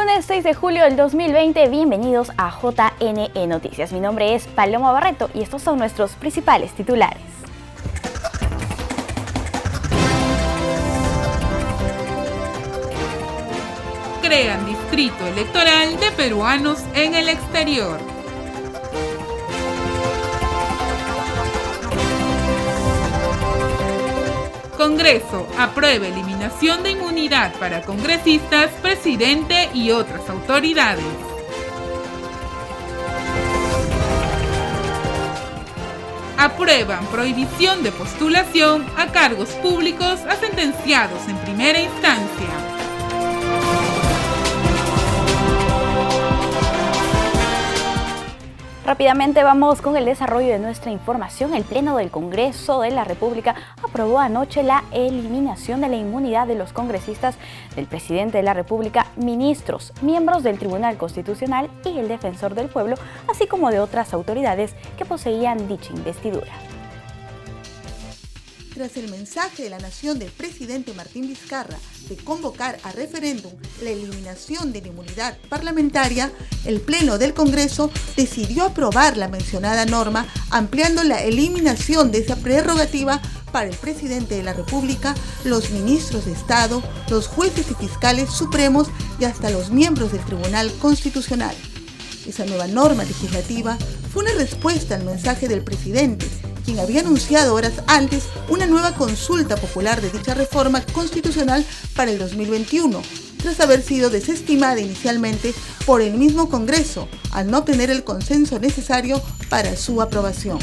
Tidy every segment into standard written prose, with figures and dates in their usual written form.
Lunes 6 de julio del 2020, bienvenidos a JNE Noticias. Mi nombre es Paloma Barreto y estos son nuestros principales titulares. Crean distrito electoral de peruanos en el exterior. Congreso aprueba eliminación de inmunidad para congresistas, presidente y otras autoridades. Aprueban prohibición de postulación a cargos públicos a sentenciados en primera instancia. Rápidamente vamos con el desarrollo de nuestra información. El Pleno del Congreso de la República aprobó anoche la eliminación de la inmunidad de los congresistas, del presidente de la República, ministros, miembros del Tribunal Constitucional y el Defensor del Pueblo, así como de otras autoridades que poseían dicha investidura. Tras el mensaje de la Nación del presidente Martín Vizcarra de convocar a referéndum la eliminación de la inmunidad parlamentaria, el Pleno del Congreso decidió aprobar la mencionada norma, ampliando la eliminación de esa prerrogativa para el presidente de la República, los ministros de Estado, los jueces y fiscales supremos y hasta los miembros del Tribunal Constitucional. Esa nueva norma legislativa fue una respuesta al mensaje del presidente, quien había anunciado horas antes una nueva consulta popular de dicha reforma constitucional para el 2021, tras haber sido desestimada inicialmente por el mismo Congreso, al no obtener el consenso necesario para su aprobación.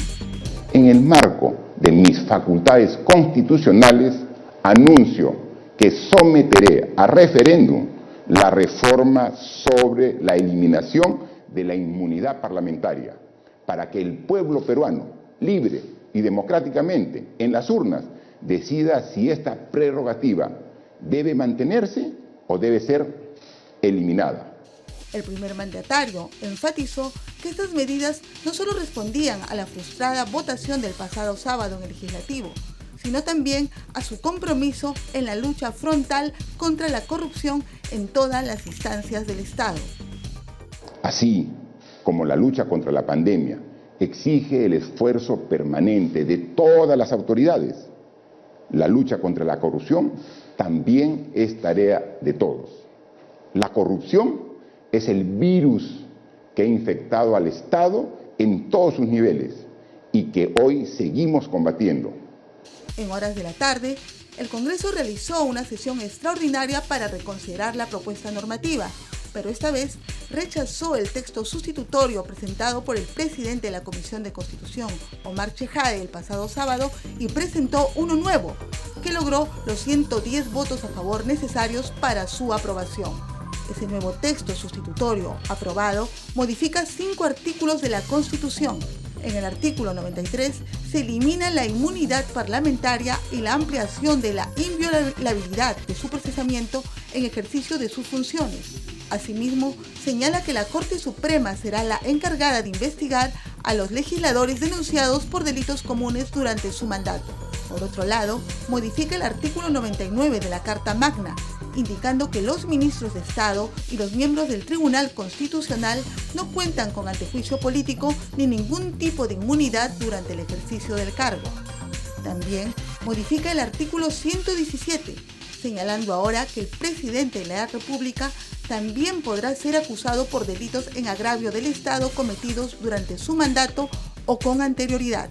En el marco de mis facultades constitucionales, anuncio que someteré a referéndum la reforma sobre la eliminación de la inmunidad parlamentaria, para que el pueblo peruano, libre y democráticamente en las urnas, decida si esta prerrogativa debe mantenerse o debe ser eliminada. El primer mandatario enfatizó que estas medidas no solo respondían a la frustrada votación del pasado sábado en el Legislativo, sino también a su compromiso en la lucha frontal contra la corrupción en todas las instancias del Estado. Así como la lucha contra la pandemia exige el esfuerzo permanente de todas las autoridades, la lucha contra la corrupción también es tarea de todos. La corrupción es el virus que ha infectado al Estado en todos sus niveles y que hoy seguimos combatiendo. En horas de la tarde, el Congreso realizó una sesión extraordinaria para reconsiderar la propuesta normativa, pero esta vez rechazó el texto sustitutorio presentado por el presidente de la Comisión de Constitución, Omar Chejade, el pasado sábado, y presentó uno nuevo, que logró los 110 votos a favor necesarios para su aprobación. Ese nuevo texto sustitutorio aprobado modifica 5 artículos de la Constitución. En el artículo 93 se elimina la inmunidad parlamentaria y la ampliación de la inviolabilidad de su procesamiento en ejercicio de sus funciones. Asimismo, señala que la Corte Suprema será la encargada de investigar a los legisladores denunciados por delitos comunes durante su mandato. Por otro lado, modifica el artículo 99 de la Carta Magna, indicando que los ministros de Estado y los miembros del Tribunal Constitucional no cuentan con antejuicio político ni ningún tipo de inmunidad durante el ejercicio del cargo. También modifica el artículo 117, señalando ahora que el presidente de la República también podrá ser acusado por delitos en agravio del Estado cometidos durante su mandato o con anterioridad.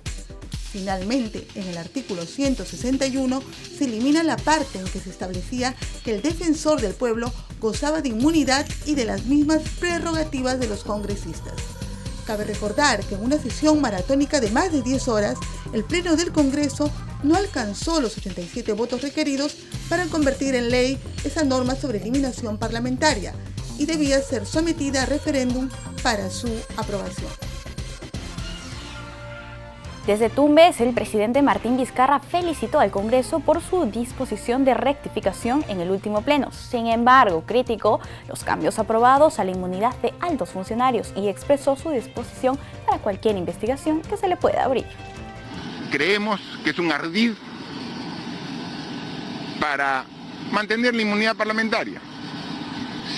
Finalmente, en el artículo 161 se elimina la parte en que se establecía que el defensor del pueblo gozaba de inmunidad y de las mismas prerrogativas de los congresistas. Cabe recordar que en una sesión maratónica de más de 10 horas, el Pleno del Congreso no alcanzó los 87 votos requeridos para convertir en ley esa norma sobre eliminación parlamentaria y debía ser sometida a referéndum para su aprobación. Desde Tumbes, el presidente Martín Vizcarra felicitó al Congreso por su disposición de rectificación en el último pleno. Sin embargo, criticó los cambios aprobados a la inmunidad de altos funcionarios y expresó su disposición para cualquier investigación que se le pueda abrir. Creemos que es un ardid para mantener la inmunidad parlamentaria.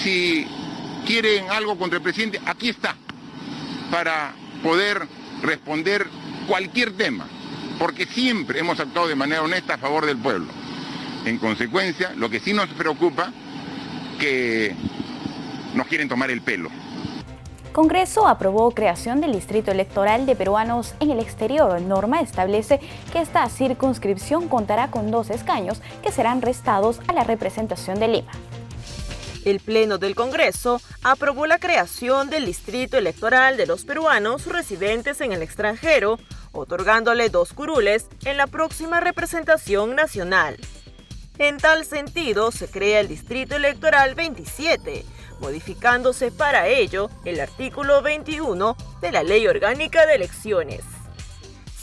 Si quieren algo contra el presidente, aquí está, para poder responder cualquier tema, porque siempre hemos actuado de manera honesta a favor del pueblo. En consecuencia, lo que sí nos preocupa, que nos quieren tomar el pelo. Congreso aprobó creación del Distrito Electoral de Peruanos en el Exterior. Norma establece que esta circunscripción contará con 2 escaños que serán restados a la representación de Lima. El Pleno del Congreso aprobó la creación del Distrito Electoral de los peruanos residentes en el extranjero, otorgándole 2 curules en la próxima representación nacional. En tal sentido, se crea el Distrito Electoral 27, modificándose para ello el artículo 21 de la Ley Orgánica de Elecciones.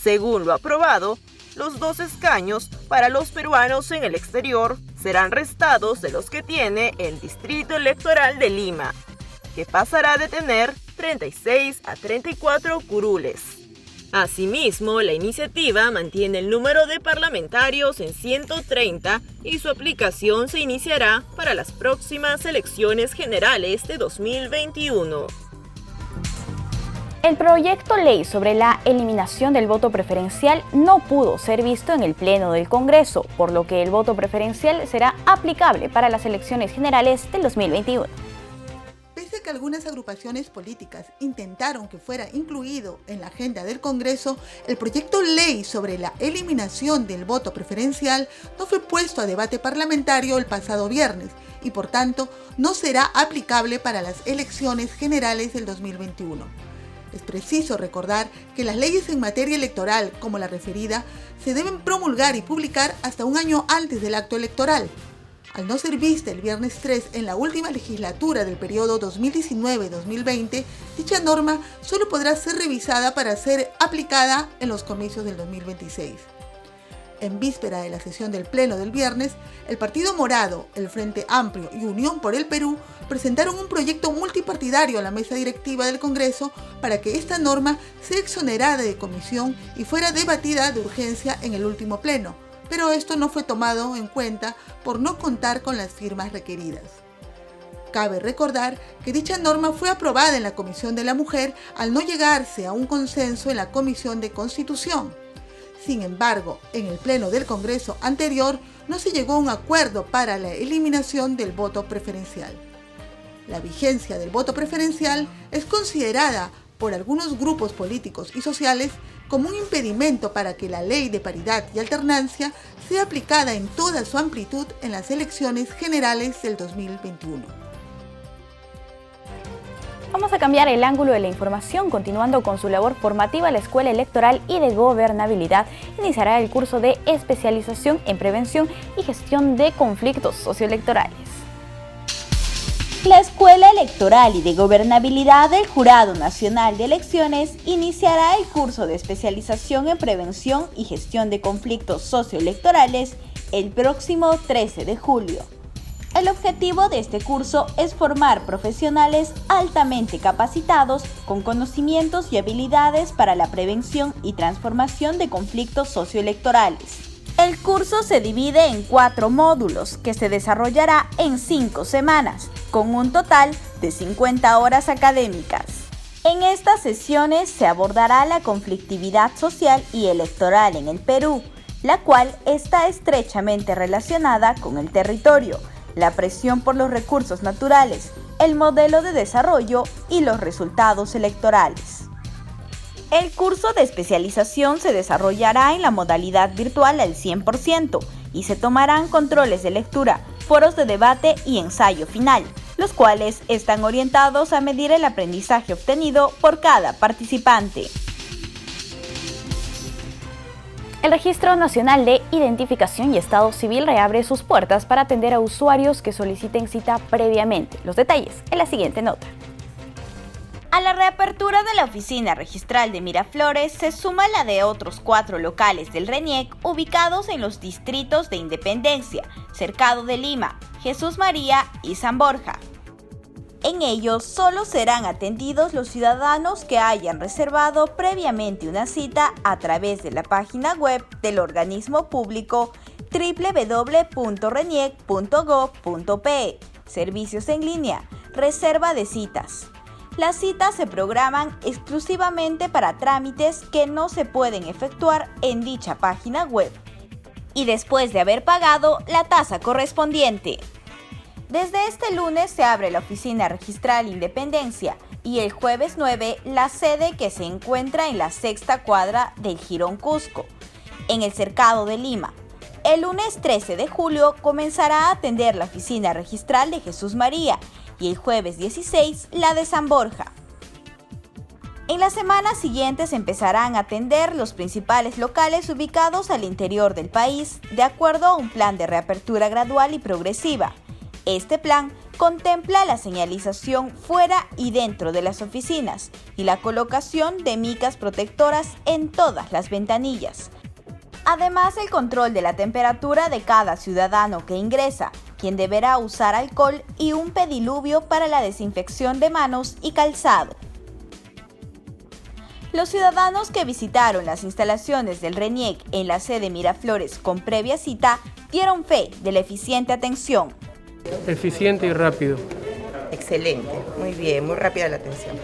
Según lo aprobado, los 2 escaños para los peruanos en el exterior serán restados de los que tiene el Distrito Electoral de Lima, que pasará de tener 36 a 34 curules. Asimismo, la iniciativa mantiene el número de parlamentarios en 130 y su aplicación se iniciará para las próximas elecciones generales de 2021. El proyecto ley sobre la eliminación del voto preferencial no pudo ser visto en el Pleno del Congreso, por lo que el voto preferencial será aplicable para las elecciones generales del 2021. Pese a que algunas agrupaciones políticas intentaron que fuera incluido en la agenda del Congreso, el proyecto ley sobre la eliminación del voto preferencial no fue puesto a debate parlamentario el pasado viernes y por tanto no será aplicable para las elecciones generales del 2021. Es preciso recordar que las leyes en materia electoral, como la referida, se deben promulgar y publicar hasta un año antes del acto electoral. Al no ser vista el viernes 3 en la última legislatura del periodo 2019-2020, dicha norma solo podrá ser revisada para ser aplicada en los comicios del 2026. En víspera de la sesión del Pleno del viernes, el Partido Morado, el Frente Amplio y Unión por el Perú presentaron un proyecto multipartidario a la mesa directiva del Congreso para que esta norma sea exonerada de comisión y fuera debatida de urgencia en el último Pleno, pero esto no fue tomado en cuenta por no contar con las firmas requeridas. Cabe recordar que dicha norma fue aprobada en la Comisión de la Mujer al no llegarse a un consenso en la Comisión de Constitución. Sin embargo, en el Pleno del Congreso anterior no se llegó a un acuerdo para la eliminación del voto preferencial. La vigencia del voto preferencial es considerada por algunos grupos políticos y sociales como un impedimento para que la ley de paridad y alternancia sea aplicada en toda su amplitud en las elecciones generales del 2021. Vamos a cambiar el ángulo de la información. Continuando con su labor formativa, la Escuela Electoral y de Gobernabilidad iniciará el curso de especialización en prevención y gestión de conflictos socioelectorales. La Escuela Electoral y de Gobernabilidad del Jurado Nacional de Elecciones iniciará el curso de especialización en prevención y gestión de conflictos socioelectorales el próximo 13 de julio. El objetivo de este curso es formar profesionales altamente capacitados con conocimientos y habilidades para la prevención y transformación de conflictos socioelectorales. El curso se divide en 4 módulos que se desarrollará en 5 semanas, con un total de 50 horas académicas. En estas sesiones se abordará la conflictividad social y electoral en el Perú, la cual está estrechamente relacionada con el territorio, la presión por los recursos naturales, el modelo de desarrollo y los resultados electorales. El curso de especialización se desarrollará en la modalidad virtual al 100% y se tomarán controles de lectura, foros de debate y ensayo final, los cuales están orientados a medir el aprendizaje obtenido por cada participante. El Registro Nacional de Identificación y Estado Civil reabre sus puertas para atender a usuarios que soliciten cita previamente. Los detalles en la siguiente nota. A la reapertura de la oficina registral de Miraflores se suma la de otros 4 locales del RENIEC ubicados en los distritos de Independencia, Cercado de Lima, Jesús María y San Borja. En ellos solo serán atendidos los ciudadanos que hayan reservado previamente una cita a través de la página web del organismo público www.reniec.gov.pe, servicios en línea, reserva de citas. Las citas se programan exclusivamente para trámites que no se pueden efectuar en dicha página web y después de haber pagado la tasa correspondiente. Desde este lunes se abre la oficina registral Independencia y el jueves 9 la sede que se encuentra en la sexta cuadra del Jirón Cusco, en el Cercado de Lima. El lunes 13 de julio comenzará a atender la oficina registral de Jesús María y el jueves 16 la de San Borja. En las semanas siguientes empezarán a atender los principales locales ubicados al interior del país de acuerdo a un plan de reapertura gradual y progresiva. Este plan contempla la señalización fuera y dentro de las oficinas y la colocación de micas protectoras en todas las ventanillas. Además, el control de la temperatura de cada ciudadano que ingresa, quien deberá usar alcohol y un pediluvio para la desinfección de manos y calzado. Los ciudadanos que visitaron las instalaciones del RENIEC en la sede Miraflores con previa cita dieron fe de la eficiente atención. Eficiente y rápido. Excelente, muy bien, muy rápida la atención.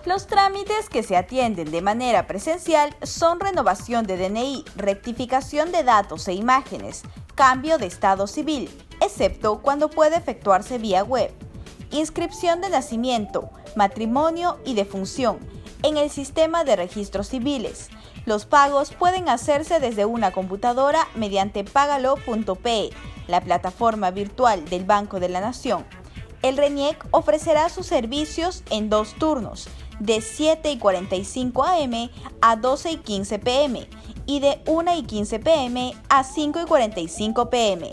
Los trámites que se atienden de manera presencial son renovación de DNI, rectificación de datos e imágenes, cambio de estado civil, excepto cuando puede efectuarse vía web, inscripción de nacimiento, matrimonio y defunción en el sistema de registros civiles. Los pagos pueden hacerse desde una computadora mediante pagalo.pe, la plataforma virtual del Banco de la Nación. El RENIEC ofrecerá sus servicios en 2 turnos, de 7:45 am a 12:15 pm y de 1:15 pm a 5:45 pm.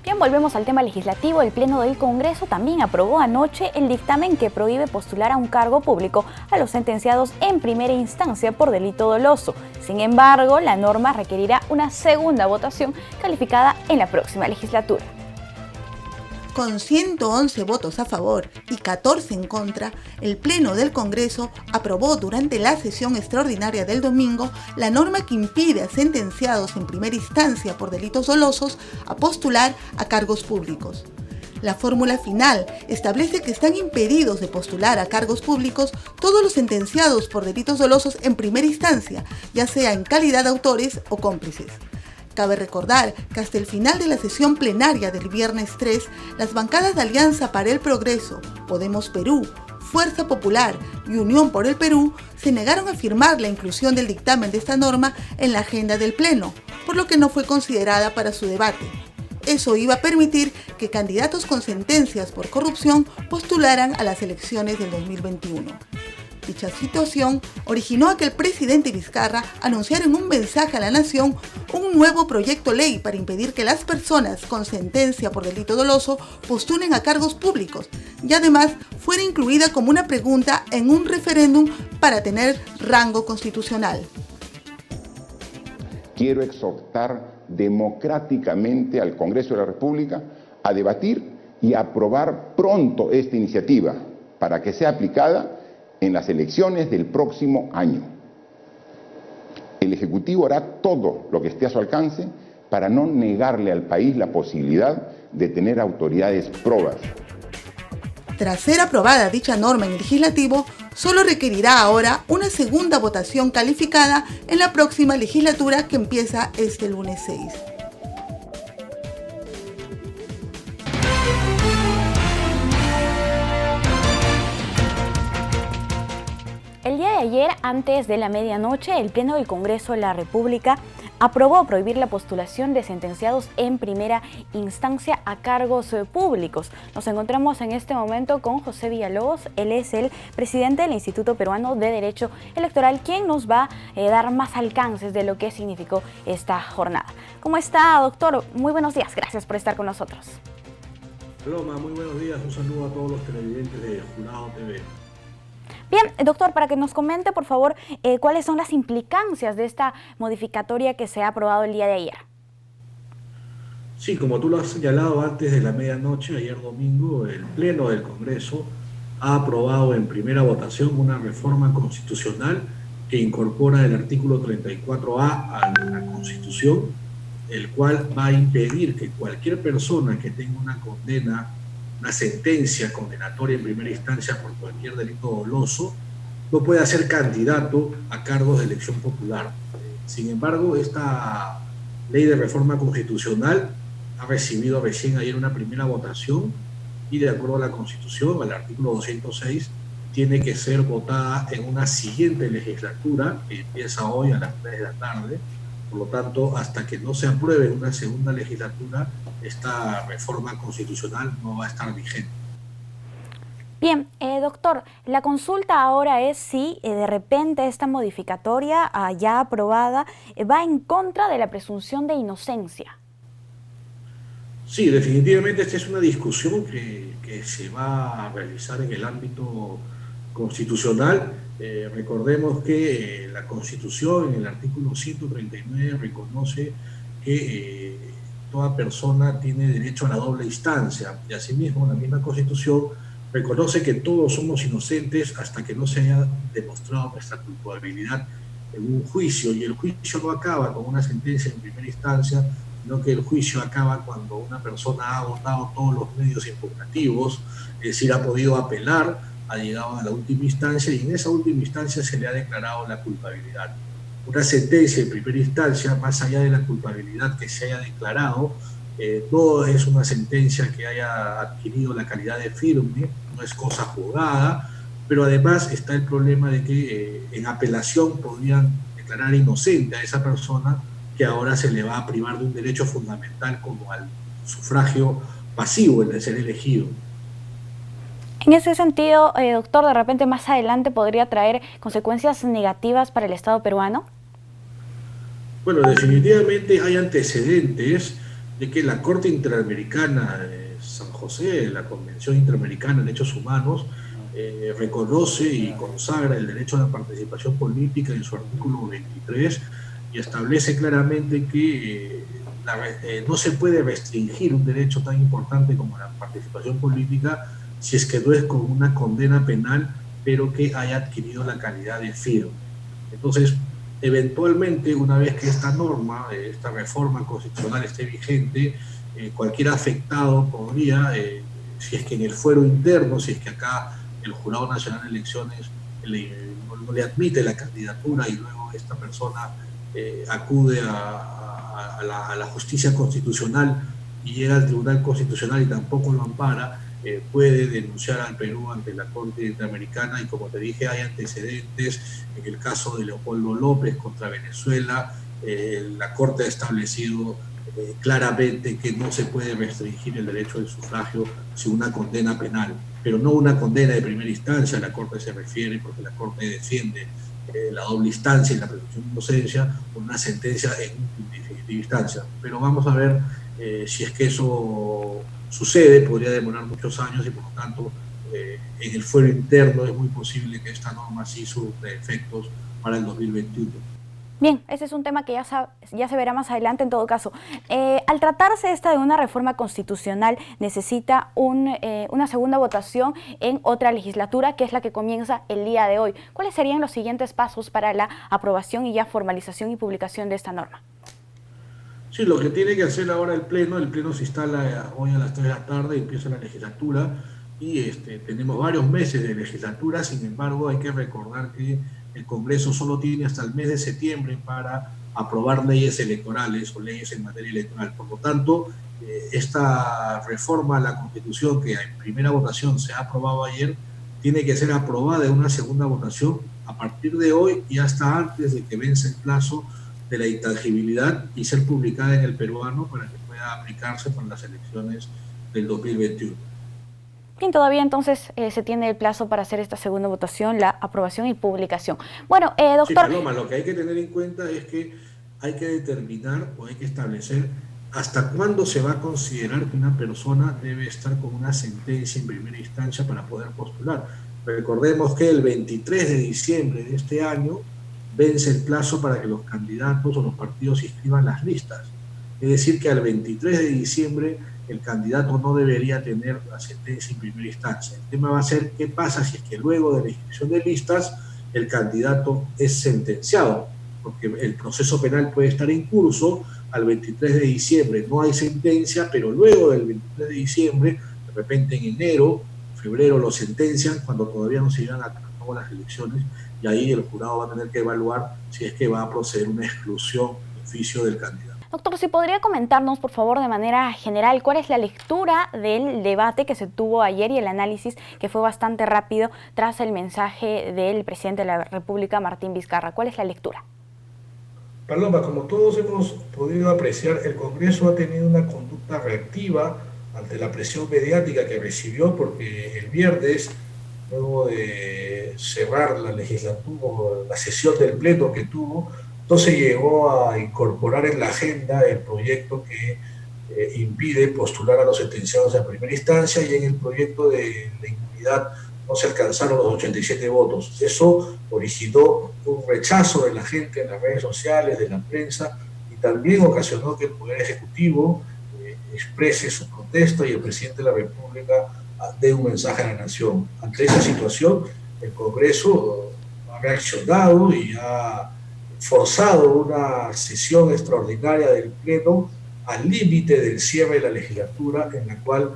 Bien, volvemos al tema legislativo. El Pleno del Congreso también aprobó anoche el dictamen que prohíbe postular a un cargo público a los sentenciados en primera instancia por delito doloso. Sin embargo, la norma requerirá una segunda votación calificada en la próxima legislatura. Con 111 votos a favor y 14 en contra, el Pleno del Congreso aprobó durante la sesión extraordinaria del domingo la norma que impide a sentenciados en primera instancia por delitos dolosos a postular a cargos públicos. La fórmula final establece que están impedidos de postular a cargos públicos todos los sentenciados por delitos dolosos en primera instancia, ya sea en calidad de autores o cómplices. Cabe recordar que hasta el final de la sesión plenaria del viernes 3, las bancadas de Alianza para el Progreso, Podemos Perú, Fuerza Popular y Unión por el Perú se negaron a firmar la inclusión del dictamen de esta norma en la agenda del Pleno, por lo que no fue considerada para su debate. Eso iba a permitir que candidatos con sentencias por corrupción postularan a las elecciones del 2021. Dicha situación originó a que el presidente Vizcarra anunciara en un mensaje a la nación un nuevo proyecto ley para impedir que las personas con sentencia por delito doloso postulen a cargos públicos y además fuera incluida como una pregunta en un referéndum para tener rango constitucional. Quiero exhortar democráticamente al Congreso de la República a debatir y aprobar pronto esta iniciativa para que sea aplicada en las elecciones del próximo año. El Ejecutivo hará todo lo que esté a su alcance para no negarle al país la posibilidad de tener autoridades probas. Tras ser aprobada dicha norma en el legislativo, solo requerirá ahora una segunda votación calificada en la próxima legislatura que empieza este lunes 6. El día de ayer, antes de la medianoche, el Pleno del Congreso de la República aprobó prohibir la postulación de sentenciados en primera instancia a cargos públicos. Nos encontramos en este momento con José Villalobos. Él es el presidente del Instituto Peruano de Derecho Electoral, quien nos va a dar más alcances de lo que significó esta jornada. ¿Cómo está, doctor? Muy buenos días. Gracias por estar con nosotros. Paloma, muy buenos días. Un saludo a todos los televidentes de Jurado TV. Bien, doctor, para que nos comente, por favor, cuáles son las implicancias de esta modificatoria que se ha aprobado el día de ayer. Sí, como tú lo has señalado antes de la medianoche, ayer domingo, el Pleno del Congreso ha aprobado en primera votación una reforma constitucional que incorpora el artículo 34A a la Constitución el cual va a impedir que cualquier persona que tenga una condena, una sentencia condenatoria en primera instancia por cualquier delito doloso, no pueda ser candidato a cargos de elección popular. Sin embargo, esta ley de reforma constitucional ha recibido recién ayer una primera votación y, de acuerdo a la Constitución, al artículo 206, tiene que ser votada en una siguiente legislatura que empieza hoy a las 3 de la tarde. Por lo tanto, hasta que no se apruebe en una segunda legislatura, esta reforma constitucional no va a estar vigente. Bien, doctor, la consulta ahora es si de repente esta modificatoria ya aprobada va en contra de la presunción de inocencia. Sí, definitivamente esta es una discusión que se va a realizar en el ámbito constitucional. Recordemos que la Constitución, en el artículo 139, reconoce que toda persona tiene derecho a la doble instancia, y asimismo la misma Constitución reconoce que todos somos inocentes hasta que no se haya demostrado nuestra culpabilidad en un juicio, y el juicio no acaba con una sentencia en primera instancia, sino que el juicio acaba cuando una persona ha agotado todos los medios impugnativos, es decir, ha podido apelar, ha llegado a la última instancia y en esa última instancia se le ha declarado la culpabilidad. Una sentencia en primera instancia, más allá de la culpabilidad que se haya declarado, no es una sentencia que haya adquirido la calidad de firme, no es cosa juzgada, pero además está el problema de que en apelación podrían declarar inocente a esa persona que ahora se le va a privar de un derecho fundamental como al sufragio pasivo, el de ser elegido. En ese sentido, doctor, de repente más adelante podría traer consecuencias negativas para el Estado peruano. Bueno, definitivamente hay antecedentes de que la Corte Interamericana de San José, la Convención Interamericana de Derechos Humanos, reconoce y consagra el derecho a la participación política en su artículo 23 y establece claramente que no se puede restringir un derecho tan importante como la participación política si es que no es con una condena penal, pero que haya adquirido la calidad de firme. Entonces, eventualmente, una vez que esta norma, esta reforma constitucional esté vigente, cualquier afectado podría, si es que en el fuero interno, si es que acá el Jurado Nacional de Elecciones no le admite la candidatura y luego esta persona acude a la justicia constitucional y llega al Tribunal Constitucional y tampoco lo ampara, puede denunciar al Perú ante la Corte Interamericana y, como te dije, hay antecedentes. En el caso de Leopoldo López contra Venezuela, la Corte ha establecido claramente que no se puede restringir el derecho del sufragio sin una condena penal, pero no una condena de primera instancia. La Corte se refiere, porque la Corte defiende la doble instancia y la presunción de inocencia, con una sentencia en definitiva instancia. Pero vamos a ver si es que eso sucede, podría demorar muchos años y por lo tanto en el fuero interno es muy posible que esta norma sí surta efectos para el 2021. Bien, ese es un tema que ya se verá más adelante en todo caso. Al tratarse esta de una reforma constitucional, necesita una segunda votación en otra legislatura, que es la que comienza el día de hoy. ¿Cuáles serían los siguientes pasos para la aprobación y ya formalización y publicación de esta norma? Sí, lo que tiene que hacer ahora el Pleno se instala hoy a las 3 de la tarde, empieza la legislatura y tenemos varios meses de legislatura. Sin embargo, hay que recordar que el Congreso solo tiene hasta el mes de septiembre para aprobar leyes electorales o leyes en materia electoral. Por lo tanto, esta reforma a la Constitución que en primera votación se ha aprobado ayer, tiene que ser aprobada en una segunda votación a partir de hoy y hasta antes de que vence el plazo de la intangibilidad y ser publicada en el peruano para que pueda aplicarse para las elecciones del 2021. Bien, todavía entonces se tiene el plazo para hacer esta segunda votación, la aprobación y publicación. Bueno, doctor... Sí, Paloma, lo que hay que tener en cuenta es que hay que determinar o hay que establecer hasta cuándo se va a considerar que una persona debe estar con una sentencia en primera instancia para poder postular. Recordemos que el 23 de diciembre de este año vence el plazo para que los candidatos o los partidos inscriban las listas. Es decir, que al 23 de diciembre el candidato no debería tener la sentencia en primera instancia. El tema va a ser qué pasa si es que luego de la inscripción de listas el candidato es sentenciado. porque el proceso penal puede estar en curso al 23 de diciembre, no hay sentencia, pero luego del 23 de diciembre, de repente en enero, febrero lo sentencian cuando todavía no se llevan a cabo las elecciones, y ahí el jurado va a tener que evaluar si es que va a proceder una exclusión de oficio del candidato. Doctor, si podría comentarnos, por favor, de manera general, cuál es la lectura del debate que se tuvo ayer y el análisis que fue bastante rápido tras el mensaje del presidente de la República, Martín Vizcarra. ¿Cuál es la lectura? Paloma, como todos hemos podido apreciar, el Congreso ha tenido una conducta reactiva ante la presión mediática que recibió, porque el viernes, luego de cerrar la legislatura, la sesión del Pleno que tuvo, entonces llegó a incorporar en la agenda el proyecto que impide postular a los sentenciados en primera instancia, y en el proyecto de inmunidad no se alcanzaron los 87 votos. Eso originó un rechazo de la gente en las redes sociales, de la prensa, y también ocasionó que el Poder Ejecutivo exprese su protesta y el presidente de la República dé un mensaje a la nación. Ante esa situación, el Congreso ha reaccionado y ha forzado una sesión extraordinaria del Pleno al límite del cierre de la legislatura, en la cual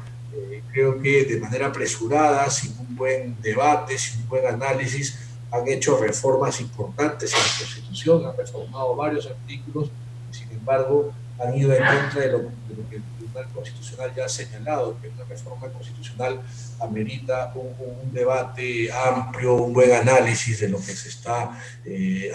creo que de manera apresurada, sin un buen debate, sin un buen análisis, han hecho reformas importantes en la Constitución, han reformado varios artículos, y sin embargo han ido en contra de lo que el Tribunal Constitucional ya ha señalado, que una reforma constitucional amerita un debate amplio, un buen análisis de lo que se está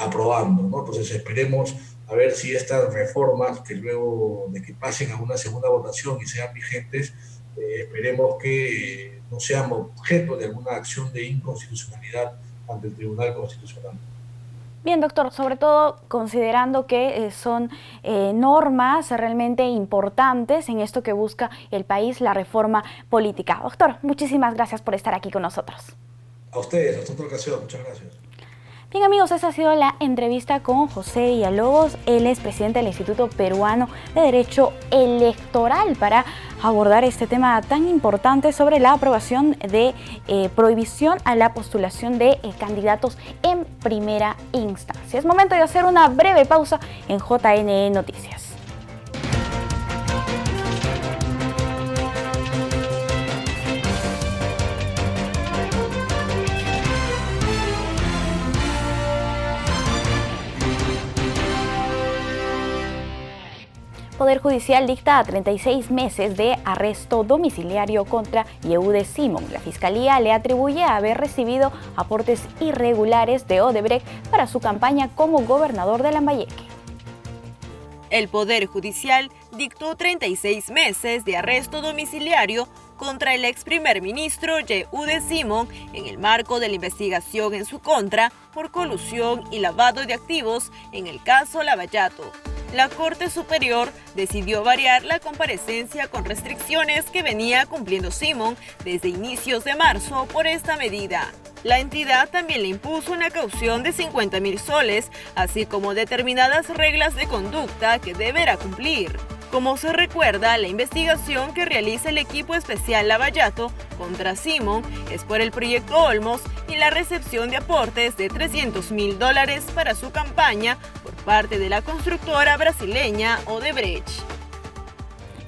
aprobando, ¿no? Entonces esperemos a ver si estas reformas, que luego de que pasen a una segunda votación y sean vigentes, esperemos que no sean objeto de alguna acción de inconstitucionalidad ante el Tribunal Constitucional. Bien, doctor, sobre todo considerando que son normas realmente importantes en esto que busca el país, la reforma política. Doctor, muchísimas gracias por estar aquí con nosotros. A ustedes, hasta otra ocasión. Muchas gracias. Bien, amigos, esa ha sido la entrevista con José Villalobos. Él es presidente del Instituto Peruano de Derecho Electoral, para abordar este tema tan importante sobre la aprobación de prohibición a la postulación de candidatos en primera instancia. Es momento de hacer una breve pausa en JNE Noticias. Poder Judicial dicta 36 meses de arresto domiciliario contra Yehude Simón. La Fiscalía le atribuye haber recibido aportes irregulares de Odebrecht para su campaña como gobernador de Lambayeque. El Poder Judicial dictó 36 meses de arresto domiciliario contra el ex primer ministro Yehude Simón en el marco de la investigación en su contra por colusión y lavado de activos en el caso Lavallato. La Corte Superior decidió variar la comparecencia con restricciones que venía cumpliendo Simón desde inicios de marzo por esta medida. La entidad también le impuso una caución de 50.000 soles, así como determinadas reglas de conducta que deberá cumplir. Como se recuerda, la investigación que realiza el equipo especial Lavallato contra Simón es por el proyecto Olmos y la recepción de aportes de $300.000 para su campaña por parte de la constructora brasileña Odebrecht.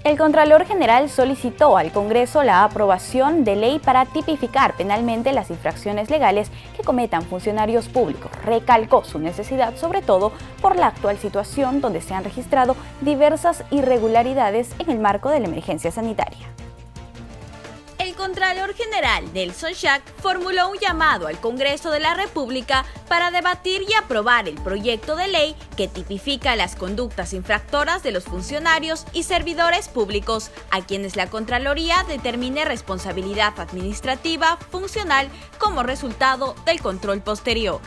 El Contralor General solicitó al Congreso la aprobación de ley para tipificar penalmente las infracciones legales que cometan funcionarios públicos. Recalcó su necesidad, sobre todo por la actual situación donde se han registrado diversas irregularidades en el marco de la emergencia sanitaria. El Contralor General Nelson Schack formuló un llamado al Congreso de la República para debatir y aprobar el proyecto de ley que tipifica las conductas infractoras de los funcionarios y servidores públicos, a quienes la Contraloría determine responsabilidad administrativa funcional como resultado del control posterior.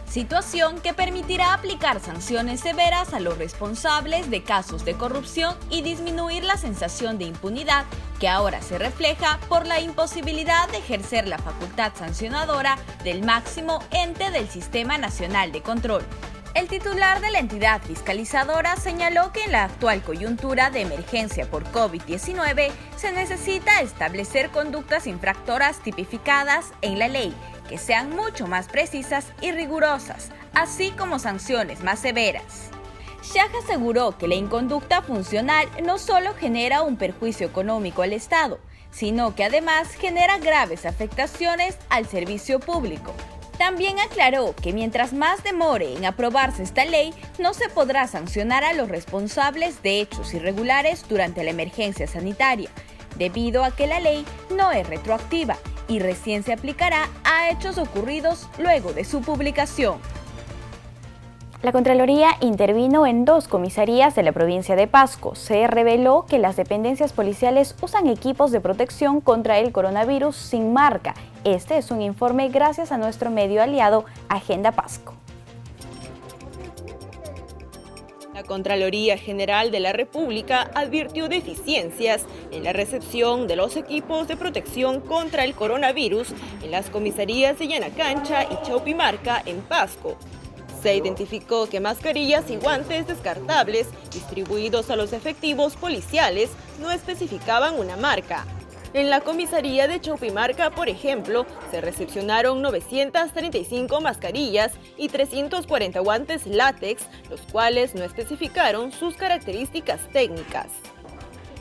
Situación que permitirá aplicar sanciones severas a los responsables de casos de corrupción y disminuir la sensación de impunidad que ahora se refleja por la imposibilidad de ejercer la facultad sancionadora del máximo ente del Sistema Nacional de Control. El titular de la entidad fiscalizadora señaló que en la actual coyuntura de emergencia por COVID-19 se necesita establecer conductas infractoras tipificadas en la ley que sean mucho más precisas y rigurosas, así como sanciones más severas. Shah aseguró que la inconducta funcional no solo genera un perjuicio económico al Estado, sino que además genera graves afectaciones al servicio público. También aclaró que mientras más demore en aprobarse esta ley, no se podrá sancionar a los responsables de hechos irregulares durante la emergencia sanitaria, debido a que la ley no es retroactiva y recién se aplicará a hechos ocurridos luego de su publicación. La Contraloría intervino en 2 comisarías de la provincia de Pasco. Se reveló que las dependencias policiales usan equipos de protección contra el coronavirus sin marca. Este es un informe gracias a nuestro medio aliado Agenda Pasco. La Contraloría General de la República advirtió deficiencias en la recepción de los equipos de protección contra el coronavirus en las comisarías de Yanacancha y Chaupimarca en Pasco. Se identificó que mascarillas y guantes descartables distribuidos a los efectivos policiales no especificaban una marca. En la comisaría de Chaupimarca, por ejemplo, se recepcionaron 935 mascarillas y 340 guantes látex, los cuales no especificaron sus características técnicas.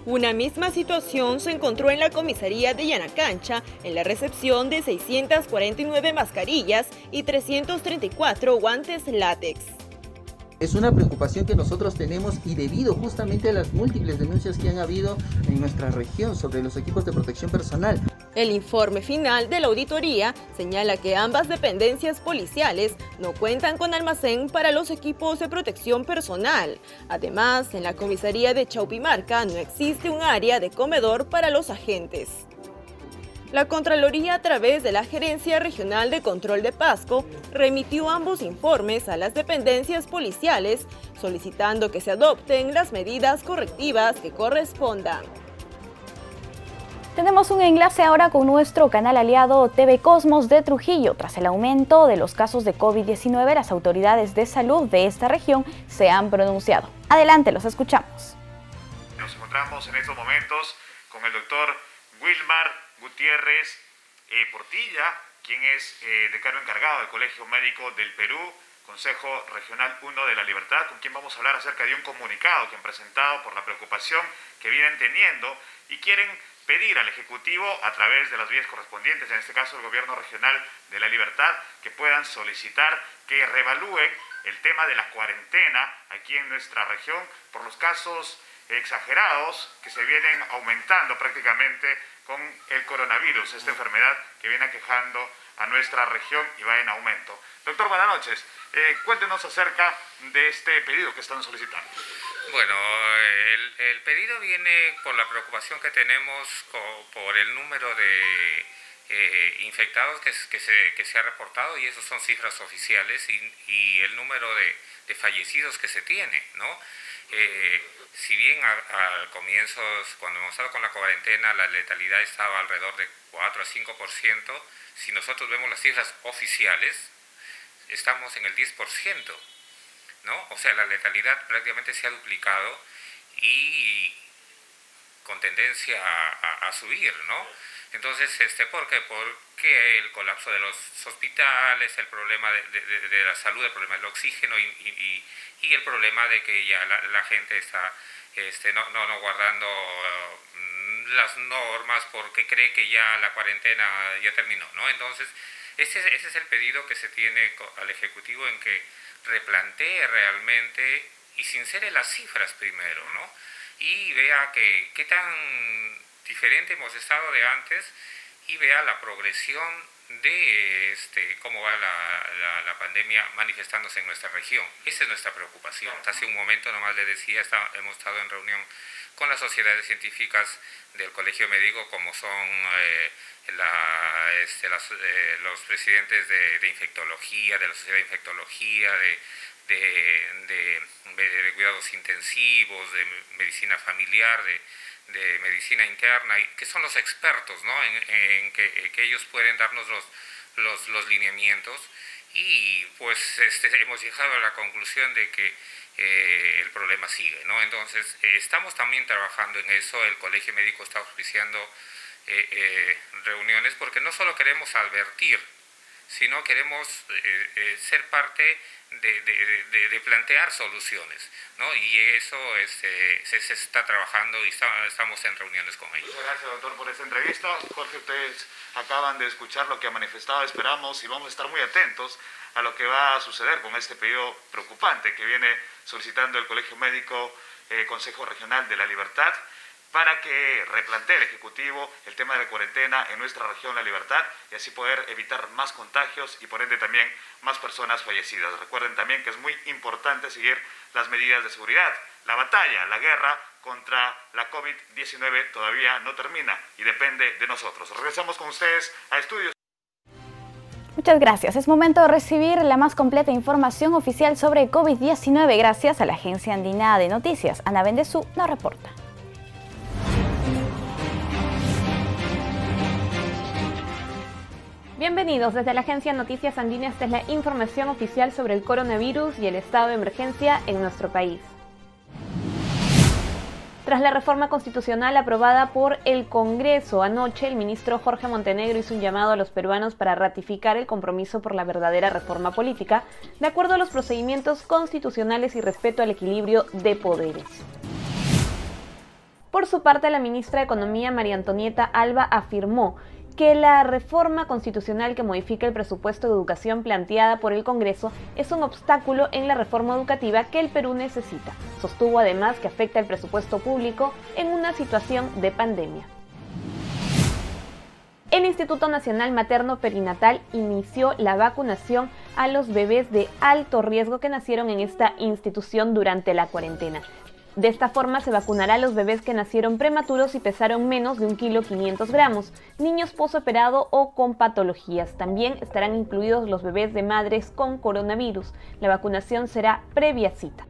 Una misma situación se encontró en la comisaría de Yanacancha, en la recepción de 649 mascarillas y 334 guantes látex. Es una preocupación que nosotros tenemos y debido justamente a las múltiples denuncias que han habido en nuestra región sobre los equipos de protección personal. El informe final de la auditoría señala que ambas dependencias policiales no cuentan con almacén para los equipos de protección personal. Además, en la comisaría de Chaupimarca no existe un área de comedor para los agentes. La Contraloría, a través de la Gerencia Regional de Control de Pasco, remitió ambos informes a las dependencias policiales, solicitando que se adopten las medidas correctivas que correspondan. Tenemos un enlace ahora con nuestro canal aliado TV Cosmos de Trujillo. Tras el aumento de los casos de COVID-19, las autoridades de salud de esta región se han pronunciado. Adelante, los escuchamos. Nos encontramos en estos momentos con el doctor Wilmar Gutiérrez Portilla, quien es decano encargado del Colegio Médico del Perú, Consejo Regional 1 de la Libertad, con quien vamos a hablar acerca de un comunicado que han presentado por la preocupación que vienen teniendo y quieren pedir al Ejecutivo, a través de las vías correspondientes, en este caso el Gobierno Regional de la Libertad, que puedan solicitar que reevalúen el tema de la cuarentena aquí en nuestra región por los casos exagerados que se vienen aumentando prácticamente con el coronavirus, esta enfermedad que viene aquejando a nuestra región y va en aumento. Doctor, buenas noches. Cuéntenos acerca de este pedido que están solicitando. Bueno, el pedido viene por la preocupación que tenemos por el número de infectados que se ha reportado, y esos son cifras oficiales, y el número de fallecidos que se tiene, ¿no? Si bien al comienzo, cuando hemos estado con la cuarentena, la letalidad estaba alrededor de 4 a 5%, si nosotros vemos las cifras oficiales, estamos en el 10%, ¿no? O sea, la letalidad prácticamente se ha duplicado y con tendencia a subir, ¿no? Entonces, ¿por qué? Porque el colapso de los hospitales, el problema de la salud, el problema del oxígeno y el problema de que ya la gente está no guardando las normas porque cree que ya la cuarentena ya terminó, ¿no? Entonces, ese es el pedido que se tiene al Ejecutivo, en que replantee realmente y sincere las cifras primero, ¿no? Y vea qué tan diferente hemos estado de antes y vea la progresión de cómo va la pandemia manifestándose en nuestra región. Esa es nuestra preocupación. Hace un momento nomás le decía, hemos estado en reunión con las sociedades científicas del Colegio Médico, como son los presidentes de infectología, de la Sociedad de Infectología, de cuidados intensivos, de medicina familiar, de medicina interna, y que son los expertos, ¿no? en que ellos pueden darnos los lineamientos, y pues hemos llegado a la conclusión de que el problema sigue, ¿no? Entonces estamos también trabajando en eso. El Colegio Médico está auspiciando reuniones, porque no solo queremos advertir sino queremos ser parte de plantear soluciones, ¿no? Y eso se está trabajando y estamos en reuniones con ellos. Muchas gracias, doctor, por esta entrevista. Jorge, ustedes acaban de escuchar lo que ha manifestado. Esperamos y vamos a estar muy atentos a lo que va a suceder con este pedido preocupante que viene solicitando el Colegio Médico Consejo Regional de la Libertad, para que replantee el Ejecutivo el tema de la cuarentena en nuestra región La Libertad y así poder evitar más contagios y por ende también más personas fallecidas. Recuerden también que es muy importante seguir las medidas de seguridad. La batalla, la guerra contra la COVID-19 todavía no termina y depende de nosotros. Regresamos con ustedes a estudios. Muchas gracias. Es momento de recibir la más completa información oficial sobre COVID-19 gracias a la Agencia Andina de Noticias. Ana Bendezú nos reporta. Bienvenidos desde la Agencia Noticias Andina. Esta es la información oficial sobre el coronavirus y el estado de emergencia en nuestro país. Tras la reforma constitucional aprobada por el Congreso anoche, el ministro Jorge Montenegro hizo un llamado a los peruanos para ratificar el compromiso por la verdadera reforma política, de acuerdo a los procedimientos constitucionales y respeto al equilibrio de poderes. Por su parte, la ministra de Economía, María Antonieta Alba, afirmó que la reforma constitucional que modifica el presupuesto de educación planteada por el Congreso es un obstáculo en la reforma educativa que el Perú necesita. Sostuvo además que afecta el presupuesto público en una situación de pandemia. El Instituto Nacional Materno Perinatal inició la vacunación a los bebés de alto riesgo que nacieron en esta institución durante la cuarentena. De esta forma se vacunará a los bebés que nacieron prematuros y pesaron menos de 1,5 kg, niños posoperado o con patologías. También estarán incluidos los bebés de madres con coronavirus. La vacunación será previa cita.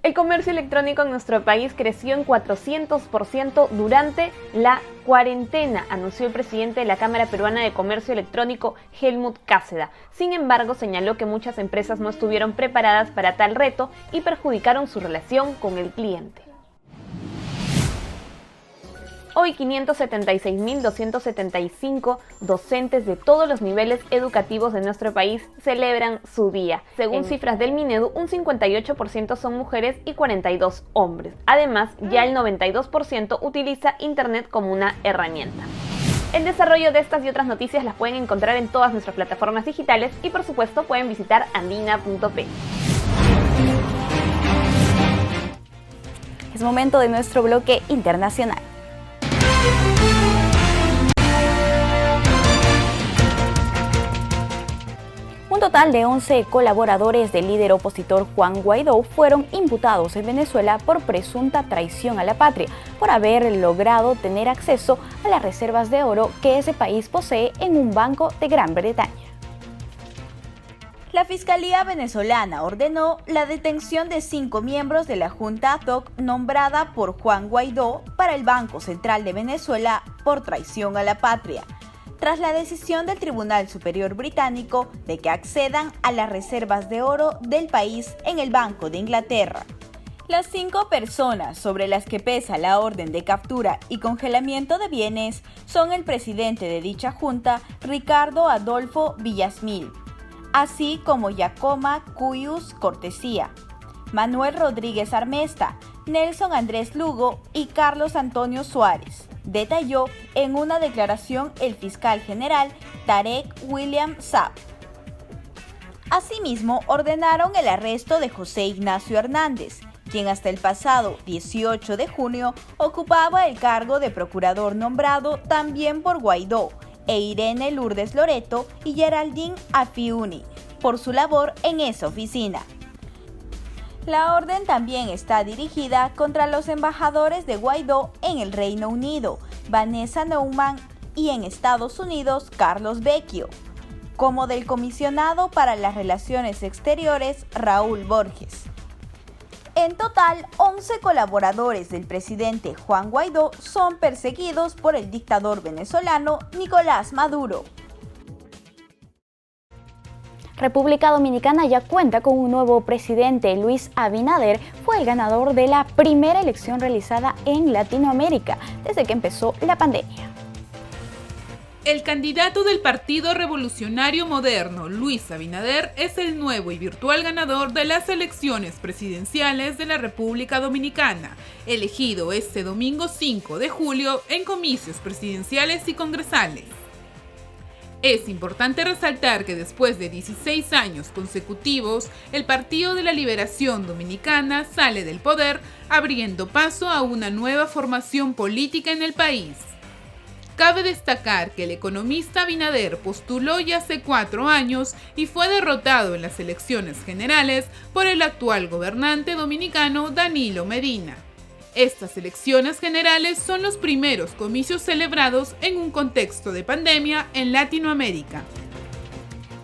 El comercio electrónico en nuestro país creció en 400% durante la cuarentena, anunció el presidente de la Cámara Peruana de Comercio Electrónico, Helmut Cáceda. Sin embargo, señaló que muchas empresas no estuvieron preparadas para tal reto y perjudicaron su relación con el cliente. Hoy 576.275 docentes de todos los niveles educativos de nuestro país celebran su día. Según cifras del Minedu, un 58% son mujeres y 42 hombres. Además, ya el 92% utiliza Internet como una herramienta. El desarrollo de estas y otras noticias las pueden encontrar en todas nuestras plataformas digitales y por supuesto pueden visitar andina.p. Es momento de nuestro bloque internacional. Un total de 11 colaboradores del líder opositor Juan Guaidó fueron imputados en Venezuela por presunta traición a la patria, por haber logrado tener acceso a las reservas de oro que ese país posee en un banco de Gran Bretaña. La Fiscalía venezolana ordenó la detención de 5 miembros de la Junta ad hoc nombrada por Juan Guaidó para el Banco Central de Venezuela por traición a la patria, tras la decisión del Tribunal Superior Británico de que accedan a las reservas de oro del país en el Banco de Inglaterra. Las 5 personas sobre las que pesa la orden de captura y congelamiento de bienes son el presidente de dicha junta, Ricardo Adolfo Villasmil, así como Giacomo Cuyus Cortesía, Manuel Rodríguez Armesta, Nelson Andrés Lugo y Carlos Antonio Suárez, detalló en una declaración el fiscal general Tarek William Saab. Asimismo, ordenaron el arresto de José Ignacio Hernández, quien hasta el pasado 18 de junio ocupaba el cargo de procurador nombrado también por Guaidó, e Irene Lourdes Loreto y Geraldine Afiuni, por su labor en esa oficina. La orden también está dirigida contra los embajadores de Guaidó en el Reino Unido, Vanessa Neumann, y en Estados Unidos, Carlos Vecchio, como del comisionado para las Relaciones Exteriores, Raúl Borges. En total, 11 colaboradores del presidente Juan Guaidó son perseguidos por el dictador venezolano Nicolás Maduro. República Dominicana ya cuenta con un nuevo presidente. Luis Abinader fue el ganador de la primera elección realizada en Latinoamérica desde que empezó la pandemia. El candidato del Partido Revolucionario Moderno, Luis Abinader, es el nuevo y virtual ganador de las elecciones presidenciales de la República Dominicana, elegido este domingo 5 de julio en comicios presidenciales y congresales. Es importante resaltar que después de 16 años consecutivos, el Partido de la Liberación Dominicana sale del poder, abriendo paso a una nueva formación política en el país. Cabe destacar que el economista Abinader postuló ya hace 4 años y fue derrotado en las elecciones generales por el actual gobernante dominicano Danilo Medina. Estas elecciones generales son los primeros comicios celebrados en un contexto de pandemia en Latinoamérica.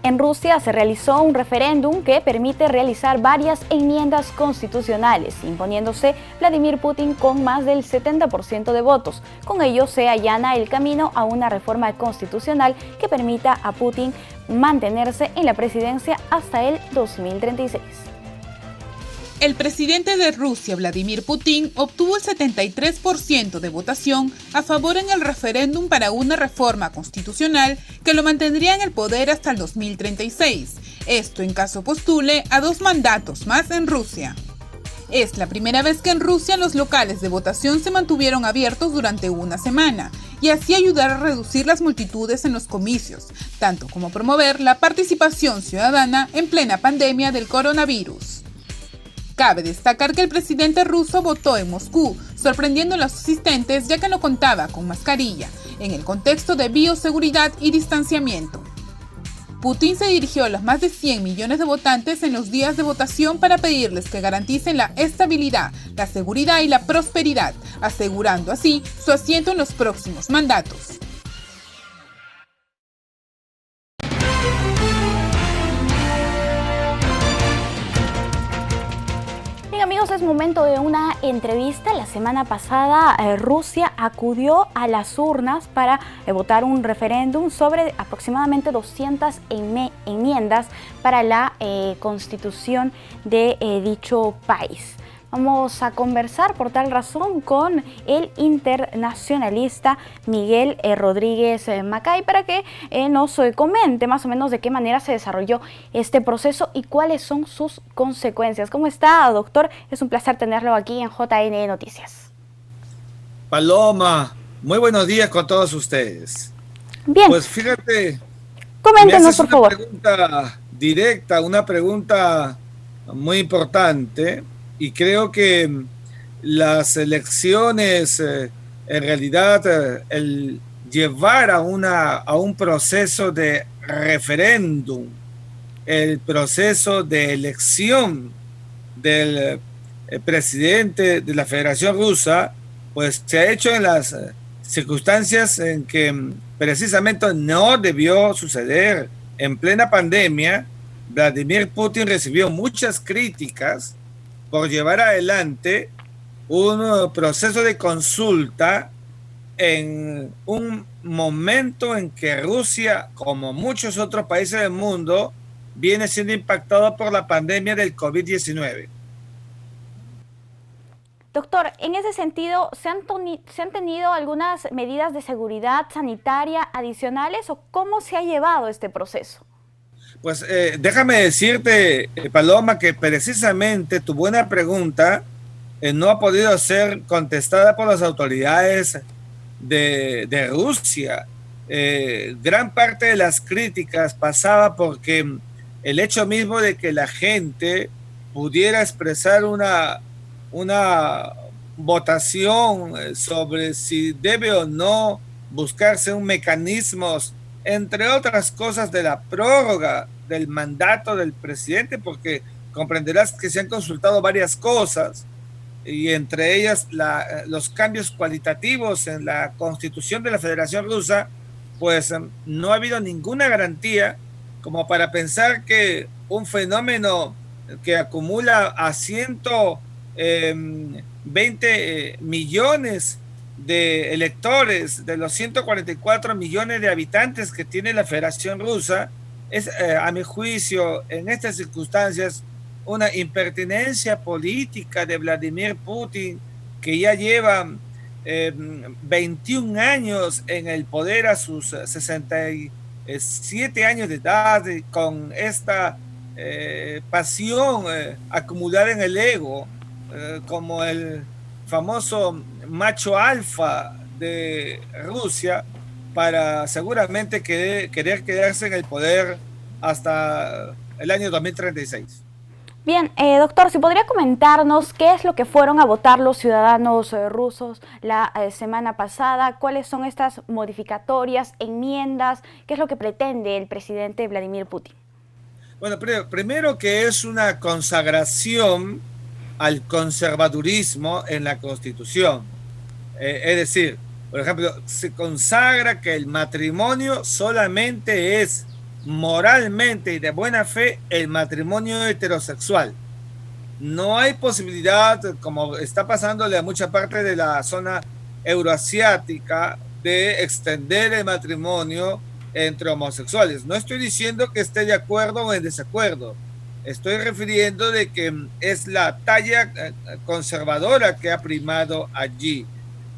En Rusia se realizó un referéndum que permite realizar varias enmiendas constitucionales, imponiéndose Vladimir Putin con más del 70% de votos. Con ello se allana el camino a una reforma constitucional que permita a Putin mantenerse en la presidencia hasta el 2036. El presidente de Rusia, Vladimir Putin, obtuvo el 73% de votación a favor en el referéndum para una reforma constitucional que lo mantendría en el poder hasta el 2036. Esto en caso postule a 2 mandatos más en Rusia. Es la primera vez que en Rusia los locales de votación se mantuvieron abiertos durante una semana y así ayudar a reducir las multitudes en los comicios, tanto como promover la participación ciudadana en plena pandemia del coronavirus. Cabe destacar que el presidente ruso votó en Moscú, sorprendiendo a los asistentes ya que no contaba con mascarilla, en el contexto de bioseguridad y distanciamiento. Putin se dirigió a los más de 100 millones de votantes en los días de votación para pedirles que garanticen la estabilidad, la seguridad y la prosperidad, asegurando así su asiento en los próximos mandatos. Amigos, es momento de una entrevista. La semana pasada Rusia acudió a las urnas para votar un referéndum sobre aproximadamente 200 enmiendas para la constitución de dicho país. Vamos a conversar por tal razón con el internacionalista Miguel Rodríguez Macay para que nos comente más o menos de qué manera se desarrolló este proceso y cuáles son sus consecuencias. ¿Cómo está, doctor? Es un placer tenerlo aquí en JN Noticias. Paloma, muy buenos días con todos ustedes. Bien. Pues fíjate, coméntenos, por favor. Una pregunta directa, una pregunta muy importante. Y creo que las elecciones, en realidad, el llevar a un proceso de referéndum, el proceso de elección del presidente de la Federación Rusa, pues se ha hecho en las circunstancias en que precisamente no debió suceder. En plena pandemia, Vladimir Putin recibió muchas críticas por llevar adelante un proceso de consulta en un momento en que Rusia, como muchos otros países del mundo, viene siendo impactado por la pandemia del COVID-19. Doctor, en ese sentido, ¿se han tenido algunas medidas de seguridad sanitaria adicionales o cómo se ha llevado este proceso? Pues déjame decirte, Paloma, que precisamente tu buena pregunta no ha podido ser contestada por las autoridades de Rusia. Gran parte de las críticas pasaba porque el hecho mismo de que la gente pudiera expresar una votación sobre si debe o no buscarse un mecanismo, entre otras cosas, de la prórroga del mandato del presidente, porque comprenderás que se han consultado varias cosas y entre ellas los cambios cualitativos en la Constitución de la Federación Rusa, pues no ha habido ninguna garantía como para pensar que un fenómeno que acumula a 120 millones de electores de los 144 millones de habitantes que tiene la Federación Rusa, es, a mi juicio, en estas circunstancias, una impertinencia política de Vladimir Putin que ya lleva 21 años en el poder a sus 67 años de edad, con esta pasión acumulada en el ego, como el famoso macho alfa de Rusia, para seguramente querer quedarse en el poder hasta el año 2036. Bien, doctor, si podría comentarnos qué es lo que fueron a votar los ciudadanos rusos la semana pasada, cuáles son estas modificatorias, enmiendas, qué es lo que pretende el presidente Vladimir Putin. Bueno, primero que es una consagración al conservadurismo en la Constitución. Es decir, por ejemplo, se consagra que el matrimonio solamente es moralmente y de buena fe el matrimonio heterosexual. No hay posibilidad, como está pasándole a mucha parte de la zona euroasiática, de extender el matrimonio entre homosexuales. No estoy diciendo que esté de acuerdo o en desacuerdo. Estoy refiriendo de que es la talla conservadora que ha primado allí.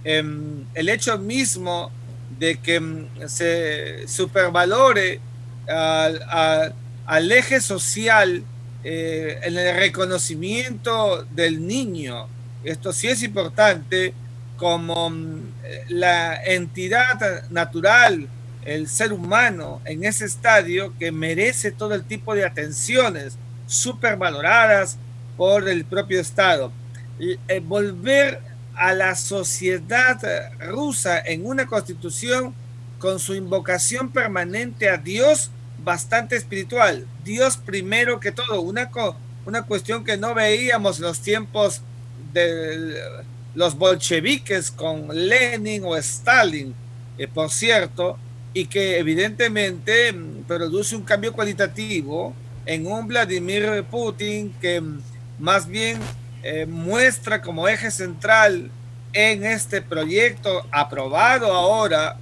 El hecho mismo de que se supervalore al eje social en el reconocimiento del niño. Esto sí es importante como la entidad natural, el ser humano en ese estadio que merece todo el tipo de atenciones supervaloradas por el propio Estado. Volver a la sociedad rusa en una constitución con su invocación permanente a Dios, bastante espiritual. Dios primero que todo, una cuestión que no veíamos en los tiempos de los bolcheviques con Lenin o Stalin, por cierto, y que evidentemente produce un cambio cualitativo en un Vladimir Putin que más bien muestra como eje central en este proyecto aprobado ahora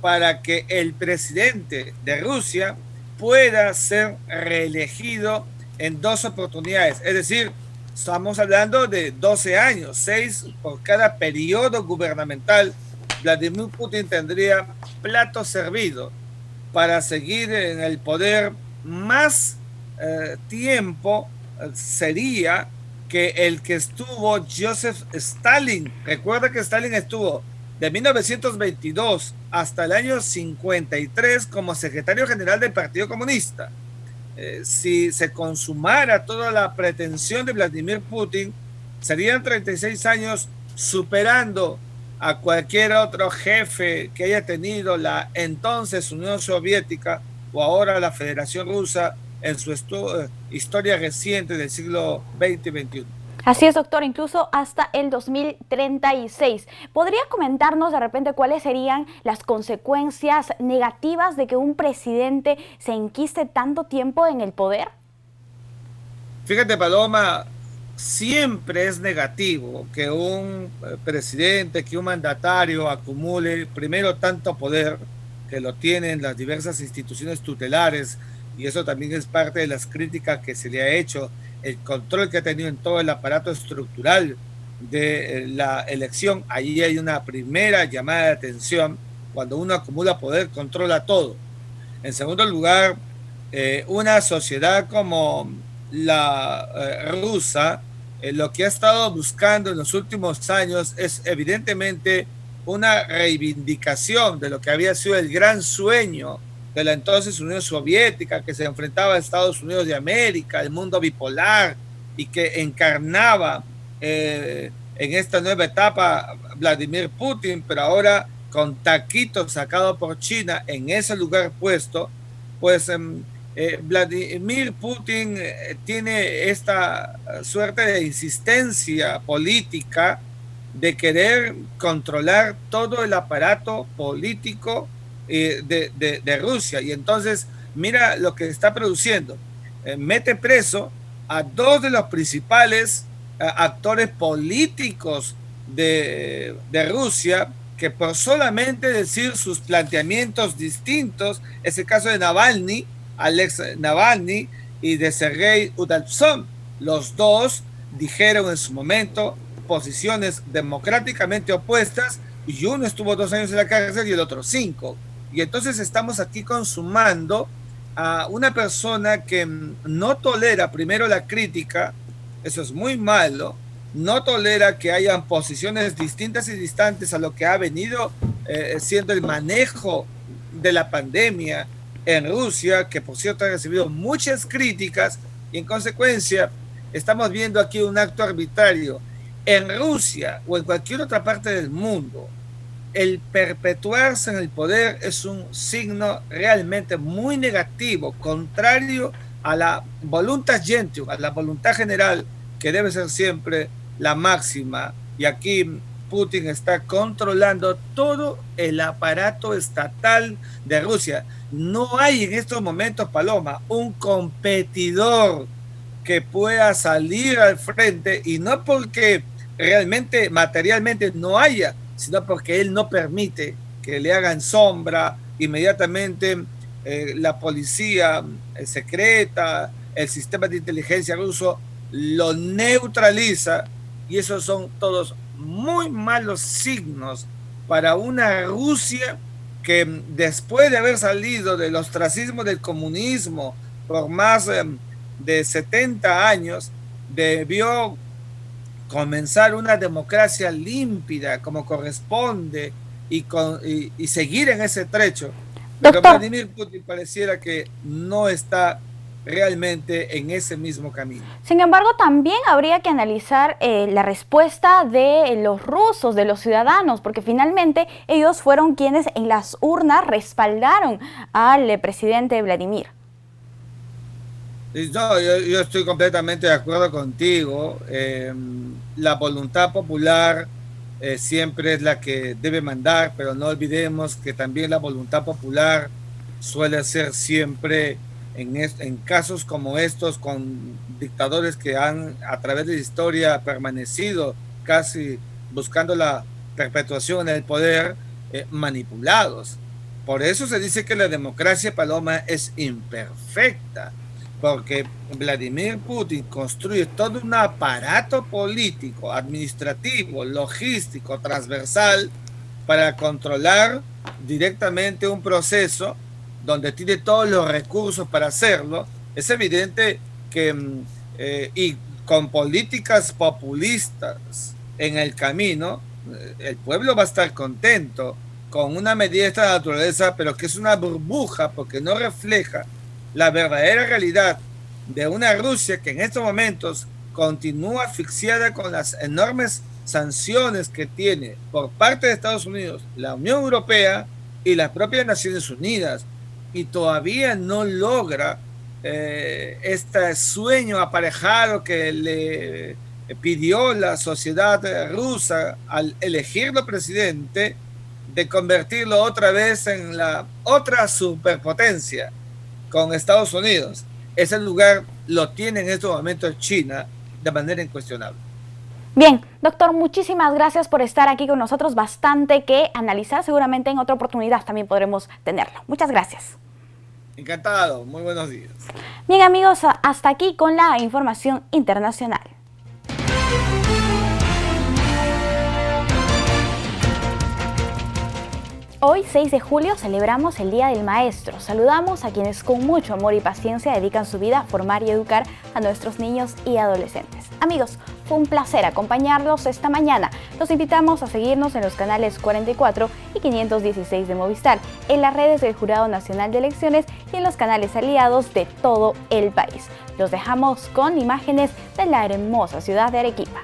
para que el presidente de Rusia pueda ser reelegido en 2 oportunidades. Es decir, estamos hablando de 12 años, 6 por cada periodo gubernamental. Vladimir Putin tendría plato servido para seguir en el poder más tiempo sería que el que estuvo Joseph Stalin. Recuerda que Stalin estuvo de 1922 hasta el año 53 como secretario general del Partido Comunista. Si se consumara toda la pretensión de Vladimir Putin, serían 36 años superando a cualquier otro jefe que haya tenido la entonces Unión Soviética o ahora la Federación Rusa en su historia reciente del siglo XX y XXI. Así es, doctor, incluso hasta el 2036. ¿Podría comentarnos de repente cuáles serían las consecuencias negativas de que un presidente se enquiste tanto tiempo en el poder? Fíjate, Paloma, siempre es negativo que un presidente, que un mandatario acumule primero tanto poder, que lo tienen las diversas instituciones tutelares, y eso también es parte de las críticas que se le ha hecho, el control que ha tenido en todo el aparato estructural de la elección. Ahí hay una primera llamada de atención. Cuando uno acumula poder, controla todo. En segundo lugar, una sociedad como la rusa, lo que ha estado buscando en los últimos años es evidentemente una reivindicación de lo que había sido el gran sueño de la entonces Unión Soviética, que se enfrentaba a Estados Unidos de América, el mundo bipolar, y que encarnaba en esta nueva etapa Vladimir Putin, pero ahora con taquitos sacado por China en ese lugar puesto, pues Vladimir Putin tiene esta suerte de insistencia política de querer controlar todo el aparato político de Rusia. Y entonces mira lo que está produciendo. Mete preso a 2 de los principales actores políticos de Rusia, que por solamente decir sus planteamientos distintos, es el caso de Navalny, Alex Navalny, y de Sergei Udaltsov. Los dos dijeron en su momento posiciones democráticamente opuestas, y uno estuvo 2 años en la cárcel y el otro 5. Y entonces estamos aquí consumando a una persona que no tolera primero la crítica, eso es muy malo, no tolera que hayan posiciones distintas y distantes a lo que ha venido siendo el manejo de la pandemia en Rusia, que por cierto ha recibido muchas críticas, y en consecuencia estamos viendo aquí un acto arbitrario. En Rusia o en cualquier otra parte del mundo, el perpetuarse en el poder es un signo realmente muy negativo, contrario a la voluntas gentium, a la voluntad general, que debe ser siempre la máxima. Y aquí Putin está controlando todo el aparato estatal de Rusia. No hay en estos momentos, Paloma, un competidor que pueda salir al frente, y no porque realmente materialmente no haya, sino porque él no permite que le hagan sombra. Inmediatamente la policía secreta, el sistema de inteligencia ruso lo neutraliza, y esos son todos muy malos signos para una Rusia que después de haber salido del ostracismo del comunismo por más de 70 años, debió comenzar una democracia límpida como corresponde y seguir en ese trecho. Pero Vladimir Putin pareciera que no está realmente en ese mismo camino. Sin embargo, también habría que analizar la respuesta de los rusos, de los ciudadanos, porque finalmente ellos fueron quienes en las urnas respaldaron al presidente Vladimir. No, yo estoy completamente de acuerdo contigo. La voluntad popular siempre es la que debe mandar, pero no olvidemos que también la voluntad popular suele ser siempre, en casos como estos, con dictadores que han a través de la historia permanecido casi buscando la perpetuación en el poder, manipulados. Por eso se dice que la democracia, Paloma, es imperfecta, porque Vladimir Putin construye todo un aparato político, administrativo, logístico, transversal, para controlar directamente un proceso donde tiene todos los recursos para hacerlo. Es evidente que y con políticas populistas en el camino, el pueblo va a estar contento con una medida de esta naturaleza, pero que es una burbuja porque no refleja la verdadera realidad de una Rusia que en estos momentos continúa asfixiada con las enormes sanciones que tiene por parte de Estados Unidos, la Unión Europea y las propias Naciones Unidas, y todavía no logra este sueño aparejado que le pidió la sociedad rusa al elegirlo presidente, de convertirlo otra vez en la otra superpotencia con Estados Unidos. Ese lugar lo tiene en estos momentos China de manera incuestionable. Bien, doctor, muchísimas gracias por estar aquí con nosotros. Bastante que analizar, seguramente en otra oportunidad también podremos tenerlo. Muchas gracias. Encantado, muy buenos días. Bien, amigos, hasta aquí con la información internacional. Hoy, 6 de julio, celebramos el Día del Maestro. Saludamos a quienes con mucho amor y paciencia dedican su vida a formar y educar a nuestros niños y adolescentes. Amigos, fue un placer acompañarlos esta mañana. Los invitamos a seguirnos en los canales 44 y 516 de Movistar, en las redes del Jurado Nacional de Elecciones y en los canales aliados de todo el país. Los dejamos con imágenes de la hermosa ciudad de Arequipa.